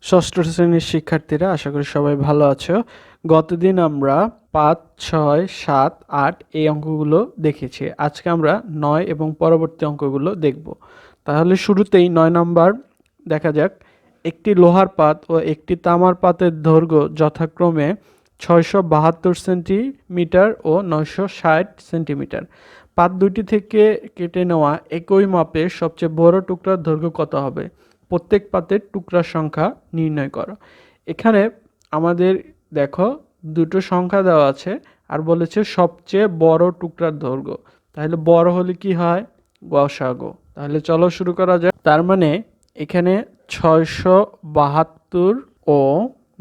ষষ্ঠ শ্রেণীর শিক্ষার্থীরা, আশা করি সবাই ভালো আছো। গতদিন আমরা 5, 6, 7, 8 এই অঙ্কগুলো দেখেছি। আজকে আমরা 9 এবং পরবর্তী অঙ্কগুলো দেখব। তাহলে শুরুতেই 9 নম্বর দেখা যাক। একটি লোহার পাত ও একটি তামার পাতের দৈর্ঘ্য যথাক্রমে 672 সেন্টিমিটার ও 960 সেন্টিমিটার। পাত দুটি থেকে কেটে নেওয়া একই মাপের সবচেয়ে বড় টুকরার দৈর্ঘ্য কত হবে? প্রত্যেক পাতের টুকরার সংখ্যা নির্ণয় করো। এখানে আমাদের দেখো দুটো সংখ্যা দেওয়া আছে আর বলেছে সবচেয়ে বড় টুকরার দৈর্ঘ্য। তাহলে বড় হলে কি হয়? গসাগু। তাহলে চলো শুরু করা যাক। তার মানে এখানে 672 ও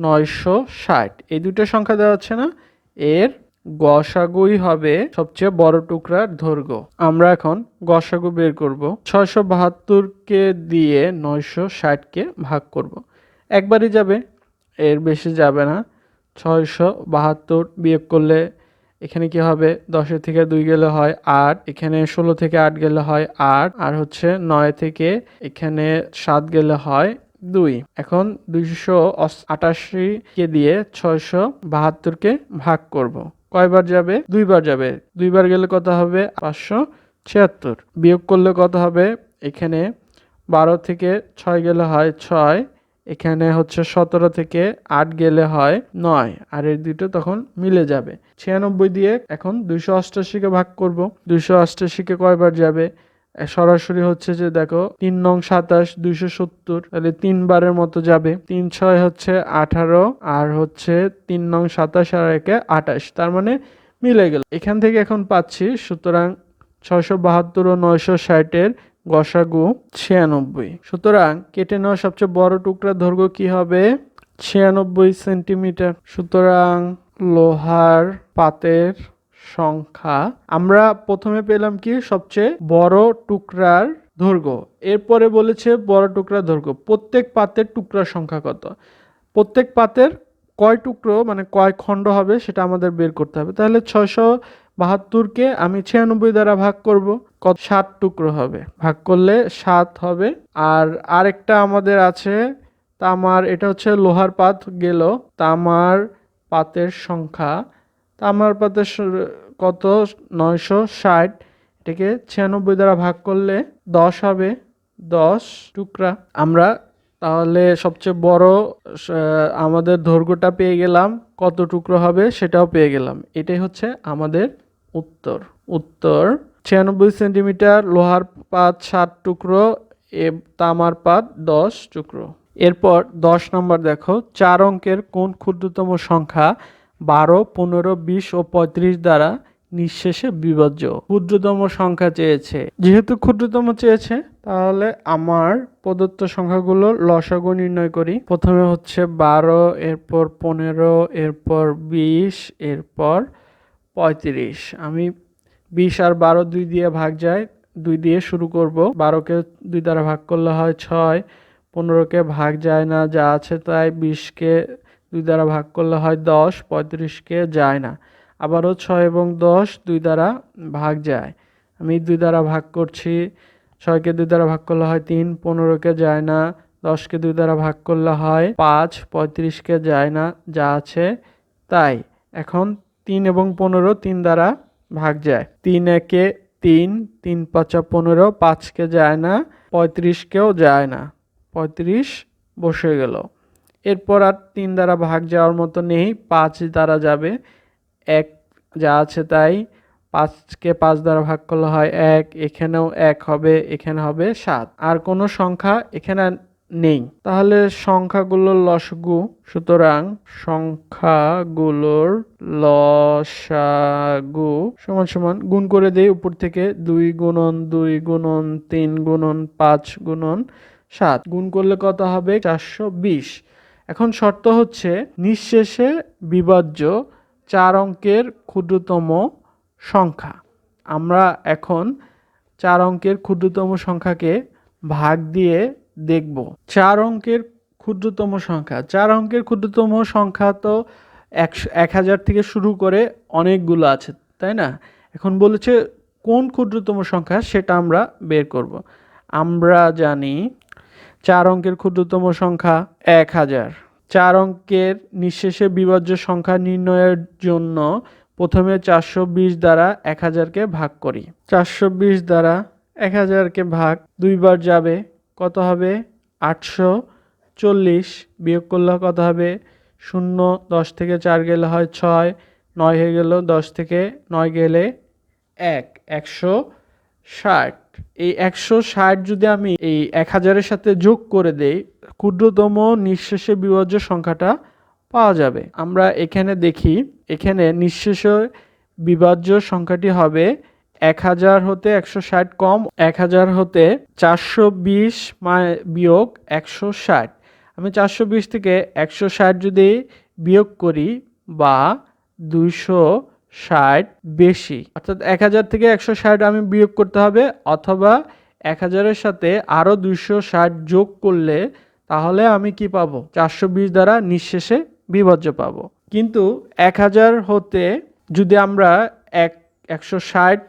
960 এই দুটো সংখ্যা দেওয়া আছে না, এর গসাগুই হবে সবচেয়ে বড় টুকরার দৈর্ঘ্য। আমরা এখন গসাগু বের করব। 672কে দিয়ে 960কে ভাগ করব। একবারই যাবে, এর বেশি যাবে না। 672 বিয়োগ করলে এখানে কি হবে? 10 থেকে 2 গেলে হয় 8, এখানে 16 থেকে 8 গেলে হয় 8, আর হচ্ছে 9 থেকে এখানে 7 গেলে হয় 2। এখন 288 কে দিয়ে 672কে ভাগ করব। কয়বার যাবে? দুইবার যাবে। দুইবার গেলে কত হবে? 576। বিয়োগ করলে কত হবে? এখানে 12 থেকে 6 গেলে হয় 6, এখানে হচ্ছে 17 থেকে 8 গেলে হয় 9, আর এই দুটো তখন মিলে যাবে। 96 দিয়ে এখন 288কে ভাগ করব। 288কে কয়বার যাবে? সরাসরি হচ্ছে যে দেখো 3 নং 27, 270, তাহলে 3 বারের মতো যাবে। 3 6 হচ্ছে 18, আর হচ্ছে 3 নং 27 আর 1 28, তার মানে মিলে গেল। এখান থেকে এখন পাচ্ছি, সুতরাং 672 ও 960 এর গসাগু 96। সুতরাং কেটে নেওয়া সবচেয়ে বড় টুকরার দৈর্ঘ্য কি হবে? 96 সেন্টিমিটার। সুতরাং লোহার পাতের সংখ্যা আমরা প্রথমে পেলাম কি? সবচেয়ে বড় টুকরার দৈর্ঘ্য। এরপরে বলেছে বড় টুকরার দৈর্ঘ্য। প্রত্যেক পাতের টুকরার সংখ্যা কত? প্রত্যেক পাতের কয় টুকরো মানে কয় খণ্ড হবে সেটা আমাদের বের করতে হবে। তাহলে 672কে আমি 96 দ্বারা ভাগ করব, কত? 7 টুকরো হবে। ভাগ করলে 7 হবে। আর আরেকটা আমাদের আছে তামার, এটা হচ্ছে লোহার পাত গেল। তামার পাতের সংখ্যা, তামার পাতের কত? 960, এটাকে 96 দ্বারা ভাগ করলে 10 হবে। 10 টুকরা। আমরা তাহলে সবচেয়ে বড় আমাদের দৈর্ঘ্যটা পেয়ে গেলাম, কত টুকরো হবে সেটাও পেয়ে গেলাম। এটাই হচ্ছে আমাদের উত্তর। উত্তর 96 সেন্টিমিটার, লোহার পাত 7 টুকরো, তামার পাত 10 টুকরো। এরপর 10 নম্বর দেখো, 4 অঙ্কের কোন ক্ষুদ্রতম সংখ্যা 12, 15, 20 ও 35 দ্বারা নিঃশেষে বিভাজ্য? ক্ষুদ্রতম সংখ্যা চেয়েছে। যেহেতু ক্ষুদ্রতম চেয়েছে, তাহলে আমার প্রদত্ত সংখ্যাগুলো লসাগু নির্ণয় করি। প্রথমে হচ্ছে 12, এরপর 15, এরপর 20, এরপর 35। আমি 20 আর 12 2 দিয়ে ভাগ যায়, 2 দিয়ে শুরু করব। 12কে 2 দ্বারা ভাগ করলে হয় 6, 15কে ভাগ যায় না, যা আছে তাই। 20কে 2 দ্বারা ভাগ করলে হয় 10, 35কে যায় না। আবারও 6 এবং 10 2 দ্বারা ভাগ যায়। আমি 2 দ্বারা ভাগ করছি। 6কে 2 দ্বারা ভাগ করলে হয় 3, 15কে যায় না। 10কে 2 দ্বারা ভাগ করলে হয় 5, 35কে যায় না, যা আছে তাই। এখন 3 এবং 15 3 দ্বারা ভাগ যায়। 3 একে 3, 3 5 15, 5কে যায় না, 35কেও যায় না। 35 বসে গেল। এরপর আর 3 দ্বারা ভাগ যাওয়ার মতো নেই, 5 দ্বারা যাবে। 1 যা আছে তাই। 5কে 5 দ্বারা ভাগ করলে হয় 1, এখানেও 1 হবে, এখানে হবে 7। আর কোনো সংখ্যা এখানে নেই। তাহলে সংখ্যাগুলোর লসাগু, সুতরাং সংখ্যাগুলোর লসাগু সমান সমান গুণ করে দেই উপর থেকে। 2 গুণন 2 গুণন 3 গুণন 5 গুণন 7 গুণ করলে কত হবে? 420। এখন শর্ত হচ্ছে নিঃশেষে বিভাজ্য 4 অঙ্কের ক্ষুদ্রতম সংখ্যা। আমরা এখন 4 অঙ্কের ক্ষুদ্রতম সংখ্যাকে ভাগ দিয়ে দেখব। 4 অঙ্কের ক্ষুদ্রতম সংখ্যা, 4 অঙ্কের ক্ষুদ্রতম সংখ্যা তো 1000 থেকে শুরু করে অনেকগুলো আছে, তাই না? এখন বলেছে কোন ক্ষুদ্রতম সংখ্যা সেটা আমরা বের করব। আমরা জানি 4 অঙ্কের ক্ষুদ্রতম সংখ্যা 1000। 4 অঙ্কের নিঃশেষে বিভাজ্য সংখ্যা নির্ণয়ের জন্য প্রথমে 420 দ্বারা 1000কে ভাগ করি। 420 দ্বারা 1000কে ভাগ 2 বার যাবে, কত হবে? 840। বিয়োগ করলে কত হবে? 0, 10 থেকে 4 গেলে হয় 6, 9 হয়ে গেল, 10 থেকে 9 গেলে 160। এই 160 যদি আমি এই 1000-এর সাথে যোগ করে দেই, ক্ষুদ্রতম নিঃশেষে বিভাজ্য সংখ্যাটা পাওয়া যাবে। আমরা এখানে দেখি, এখানে নিঃশেষে বিভাজ্য সংখ্যাটি হবে 1000 হতে 160 কম 1000 হতে 420 বিয়োগ 160। আমি 420 থেকে 160 যদি বিয়োগ করি বা 260 বেশি, অর্থাৎ 1000 থেকে 160 আমি বিয়োগ করতে হবে, অথবা 1000-এর সাথে আরও 260 যোগ করলে তাহলে আমি কি পাবো? 420 দ্বারা নিঃশেষে বিভাজ্য পাবো। কিন্তু 1000 হতে যদি আমরা 160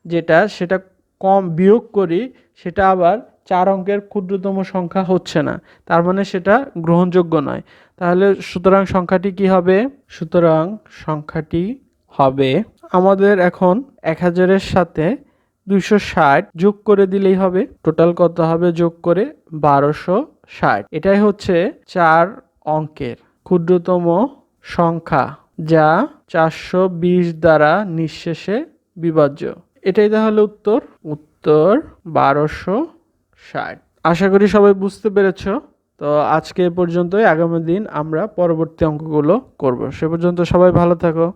যেটা সেটা কম বিয়োগ করি, সেটা আবার 4 অঙ্কের ক্ষুদ্রতম সংখ্যা হচ্ছে না, তার মানে সেটা গ্রহণযোগ্য নয়। তাহলে সুতরাং সংখ্যাটি কি হবে? সুতরাং সংখ্যাটি হবে, আমাদের এখন 1000-এর সাথে 260 যোগ করে দিলেই হবে। টোটাল কত হবে যোগ করে? 1260। এটাই হচ্ছে 4 অঙ্কের ক্ষুদ্রতম সংখ্যা, যা 420 দ্বারা নিঃশেষে বিভাজ্য। এটাই তাহলে উত্তর 1260। আশা করি সবাই বুঝতে পেরেছো। তো আজকে এ পর্যন্তই, আগামী দিন আমরা পরবর্তী অঙ্কগুলো করব। সে পর্যন্ত সবাই ভালো থাকো।